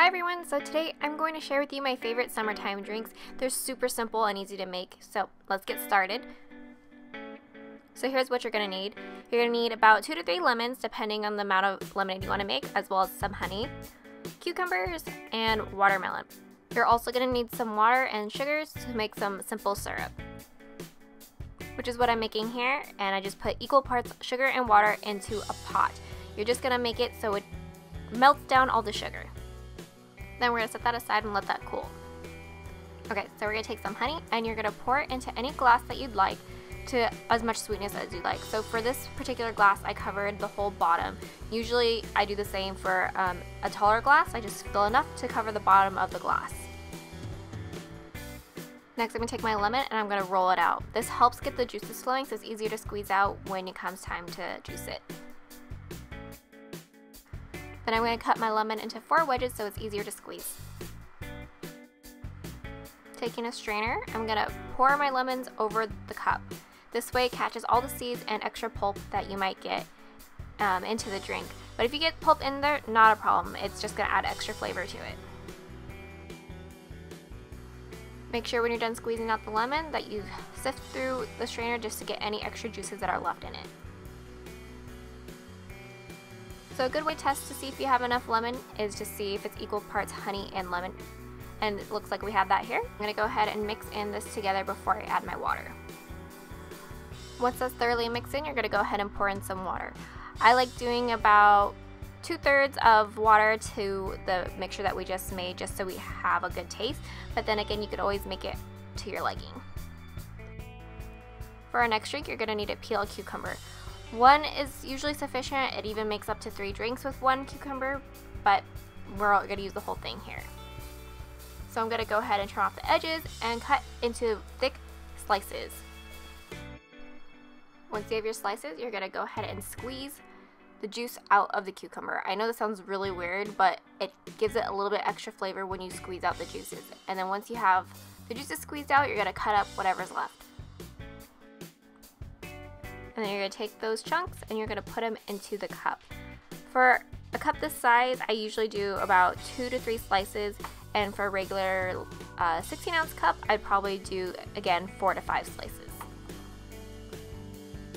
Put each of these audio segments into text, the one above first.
Hi everyone, so today I'm going to share with you my favorite summertime drinks. They're super simple and easy to make, so let's get started. So here's what you're going to need. You're going to need about 2 to 3 lemons depending on the amount of lemonade you want to make, as well as some honey, cucumbers, and watermelon. You're also going to need some water and sugars to make some simple syrup, which is what I'm making here, and I just put equal parts sugar and water into a pot. You're just going to make it so it melts down all the sugar. Then we're going to set that aside and let that cool. Okay, so we're going to take some honey and you're going to pour it into any glass that you'd like to as much sweetness as you like. So for this particular glass, I covered the whole bottom. Usually I do the same for a taller glass. I just fill enough to cover the bottom of the glass. Next, I'm going to take my lemon and I'm going to roll it out. This helps get the juices flowing, so it's easier to squeeze out when it comes time to juice it. Then I'm going to cut my lemon into 4 wedges so it's easier to squeeze. Taking a strainer, I'm going to pour my lemons over the cup. This way it catches all the seeds and extra pulp that you might get into the drink. But if you get pulp in there, not a problem. It's just going to add extra flavor to it. Make sure when you're done squeezing out the lemon that you sift through the strainer just to get any extra juices that are left in it. So a good way to test to see if you have enough lemon is to see if it's equal parts honey and lemon. And it looks like we have that here. I'm going to go ahead and mix in this together before I add my water. Once that's thoroughly mixed in, you're going to go ahead and pour in some water. I like doing about 2/3 of water to the mixture that we just made, just so we have a good taste. But then again, you could always make it to your liking. For our next drink, you're going to need to peel a cucumber. 1 is usually sufficient. It even makes up to 3 drinks with 1 cucumber, but we're going to use the whole thing here. So I'm going to go ahead and trim off the edges and cut into thick slices. Once you have your slices, you're going to go ahead and squeeze the juice out of the cucumber. I know this sounds really weird, but it gives it a little bit extra flavor when you squeeze out the juices. And then once you have the juices squeezed out, you're going to cut up whatever's left. And then you're going to take those chunks and you're going to put them into the cup. For a cup this size, I usually do about 2 to 3 slices, and for a regular 16-ounce cup, I'd probably do, again, 4 to 5 slices.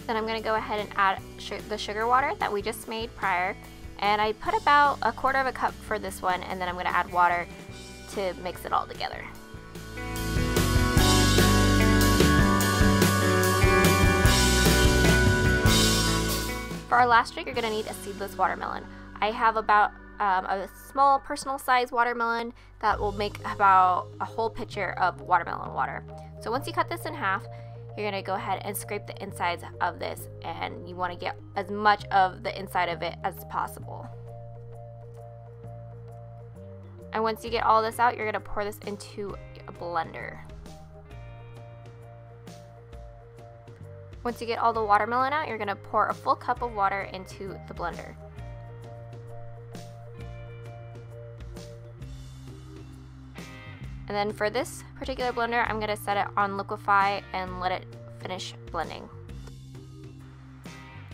Then I'm going to go ahead and add the sugar water that we just made prior, and I put about 1/4 cup for this one, and then I'm going to add water to mix it all together. For our last drink, you're going to need a seedless watermelon. I have about a small personal size watermelon that will make about a whole pitcher of watermelon water. So once you cut this in half, you're going to go ahead and scrape the insides of this, and you want to get as much of the inside of it as possible. And once you get all this out, you're going to pour this into a blender. Once you get all the watermelon out, you're going to pour a full cup of water into the blender. And then for this particular blender, I'm going to set it on liquefy and let it finish blending.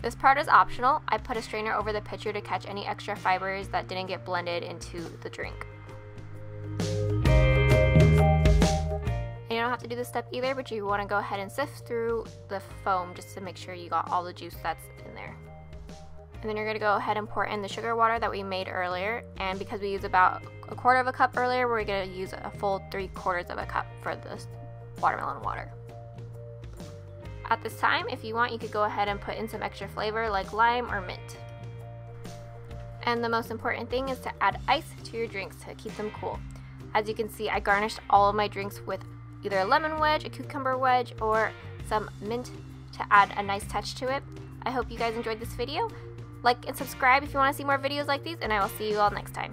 This part is optional. I put a strainer over the pitcher to catch any extra fibers that didn't get blended into the drink. You don't have to do this step either, but you want to go ahead and sift through the foam just to make sure you got all the juice that's in there. And then you're going to go ahead and pour in the sugar water that we made earlier, and because we used about 1/4 cup earlier, we're going to use a full 3/4 cup for this watermelon water. At this time, if you want, you could go ahead and put in some extra flavor like lime or mint. And the most important thing is to add ice to your drinks to keep them cool. As you can see, I garnished all of my drinks with either a lemon wedge, a cucumber wedge, or some mint to add a nice touch to it. I hope you guys enjoyed this video. Like and subscribe if you want to see more videos like these, and I will see you all next time.